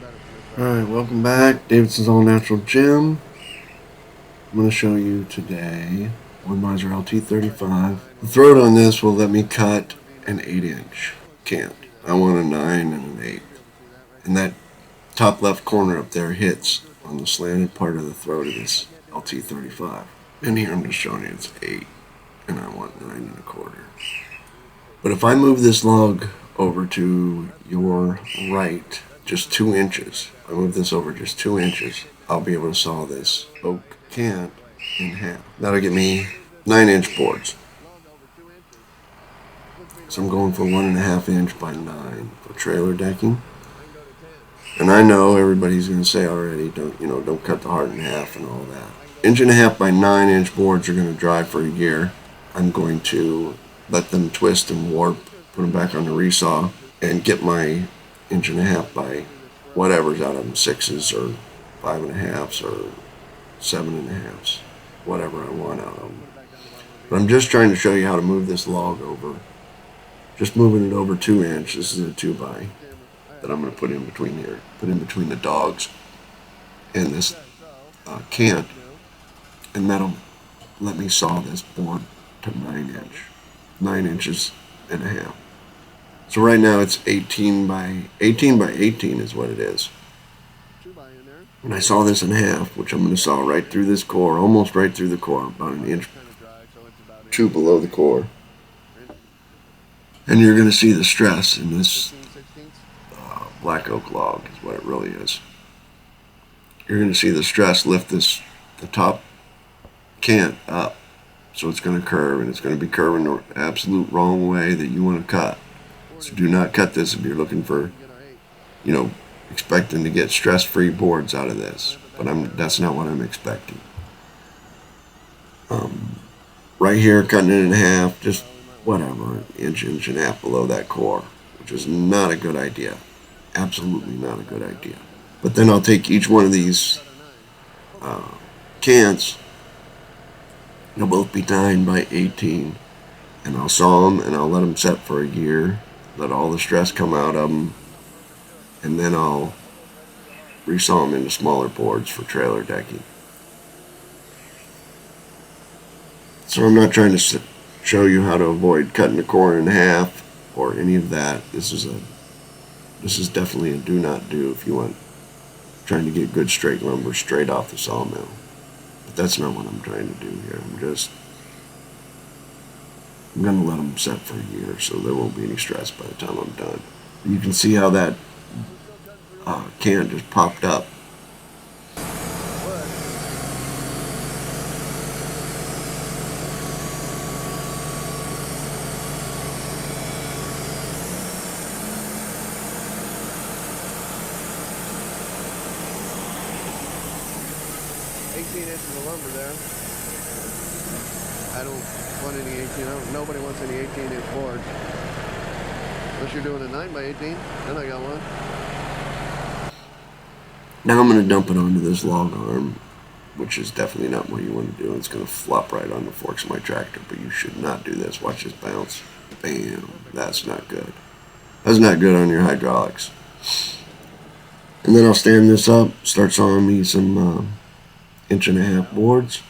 Alright, welcome back. Davidson's All Natural Gym. I'm going to show you today Wood Mizer LT35. The throat on this will let me cut an 8-inch cant. I want a 9 and an 8. And that top left corner up there hits on the slanted part of the throat of this LT35. And here I'm just showing you it's 8 and I want 9 1/4. But if I move this log over to your right just 2 inches, I move this over just 2 inches, I'll be able to saw this oak cant in half. That'll get me 9-inch boards. So I'm going for 1.5 inch by 9 for trailer decking. And I know everybody's going to say already, don't cut the heart in half and all that. 1.5 by 9-inch boards are going to dry for a year. I'm going to let them twist and warp, put them back on the resaw, and get my 1.5 by whatever's out of them, 6s or 5.5s or 7.5s, whatever I want out of them. But I'm just trying to show you how to move this log over. Just moving it over 2 inch. This is a 2 by that I'm going to put in between here, put in between the dogs and this cant, and that'll let me saw this board to 9 inches and a half. So right now it's 18 by 18 is what it is. And I saw this in half, which I'm going to saw right through this core, almost right through the core, about 1 inch, 2 below the core. And you're going to see the stress in this black oak log is what it really is. You're going to see the stress lift the top cant up. So it's going to curve, and it's going to be curving the absolute wrong way that you want to cut. So do not cut this if you're looking for, expecting to get stress-free boards out of this. But that's not what I'm expecting. Right here, cutting it in half, just whatever, inch and a half below that core, which is not a good idea. Absolutely not a good idea. But then I'll take each one of these cants. They'll both be 9 by 18, and I'll saw them and I'll let them set for a year, let all the stress come out of them, and then I'll resaw them into smaller boards for trailer decking. So I'm not trying to show you how to avoid cutting the core in half or any of that. This is definitely a do not do if you want trying to get good straight lumber straight off the sawmill. But that's not what I'm trying to do here. I'm going to let them set for a year so there won't be any stress by the time I'm done. You can see how that cant just popped up. Inches of lumber there. I don't want any 18. Nobody wants any 18-inch board. Unless you're doing a 9 by 18, then I got one. Now I'm going to dump it onto this log arm, which is definitely not what you want to do. It's going to flop right on the forks of my tractor, but you should not do this. Watch this bounce. Bam. That's not good. That's not good on your hydraulics. And then I'll stand this up, start sawing me some 1.5 boards,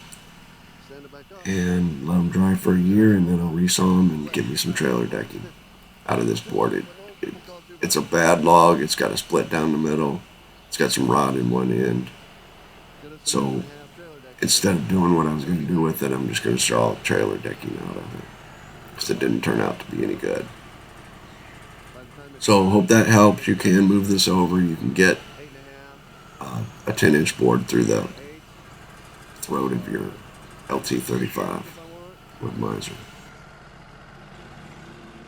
and let them dry for a year, and then I'll resaw them and get me some trailer decking out of this board. It's a bad log. It's got a split down the middle. It's got some rod in one end. So instead of doing what I was going to do with it, I'm just going to saw trailer decking out of it because it didn't turn out to be any good. So hope that helps. You can move this over. You can get a 10-inch board through the throat of your LT35 Wood Mizer.